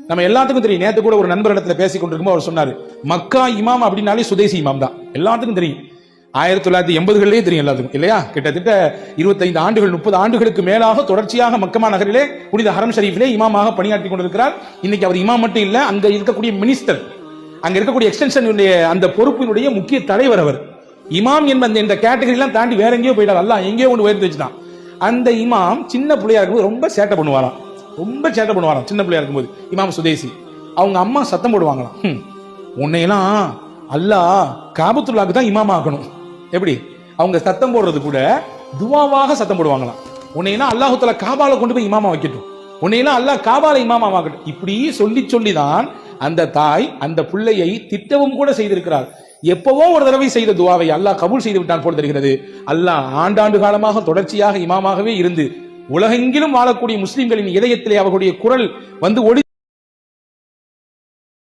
நம்ம எல்லாத்துக்கும் தெரியும். நேத்து கூட ஒரு நண்பர் இடத்துல பேசிக் கொண்டிருக்கும் அவர் சொன்னாரு, மக்கா இமாம் அப்படின்னாலே சுதேசி இமாம் தான். எல்லாத்துக்கும் தெரியும். 1980களிலே தெரியும் எல்லாத்துக்கும் இல்லையா? கிட்டத்தட்ட 25 ஆண்டுகள் 30 ஆண்டுகளுக்கு மேலாக தொடர்ச்சியாக மக்கமா நகரிலே புனித ஹரம் ஷரீஃபிலே இமாமாக பணியாற்றி கொண்டிருக்கிறார். இன்னைக்கு அவர் இமாம் மட்டும் இல்ல, அங்க இருக்கக்கூடிய மினிஸ்டர், அங்க இருக்கக்கூடிய எக்ஸ்டென்ஷன் அந்த பொறுப்பினுடைய முக்கிய தலைவர் அவர். இமாம் என்ப இந்த கேட்டகரியெல்லாம் தாண்டி வேற எங்கேயோ போயிட்டார். அல்லாஹ் எங்கேயோ ஒன்று உயர்த்து வச்சுட்டான். அந்த இமாம் சின்ன பிள்ளையா இருக்கும்போது ரொம்ப சேட்டை பண்ணுவாராம். சின்ன பிள்ளையா இருக்கும்போது இமாம் சுதேசி அவங்க அம்மா சத்தம் போடுவாங்களாம், உன்னையெல்லாம் அல்லாஹ் காபத்துல்லாக்கு தான் இமாம் ஆக்கணும். எப்படி? அவங்க சத்தம் போடுறது கூட துவாவாக சத்தம் போடுவாங்களாம். உன்னையெல்லாம் அல்லாஹு தஆலா காபால கொண்டு போய் இமாமா வைக்கட்டும், உன்னையெல்லாம் அல்லாஹ் காபால இமாமா ஆக்கட்டும். இப்படி சொல்லி சொல்லிதான் அந்த தாய் அந்த பிள்ளையை திட்டவும் கூட செய்திருக்கிறார். எப்பவோ ஒரு தடவை செய்த துவாவை அல்லாஹ் கபூல் செய்து விட்டான் போல் தெரிகிறது. அல்லாஹ் ஆண்டாண்டு காலமாக தொடர்ச்சியாக இமாமாகவே இருந்து உலகெங்கிலும் வாழக்கூடிய முஸ்லிம்களின் இதயத்திலே அவர்களுடைய குரல் வந்து ஒளி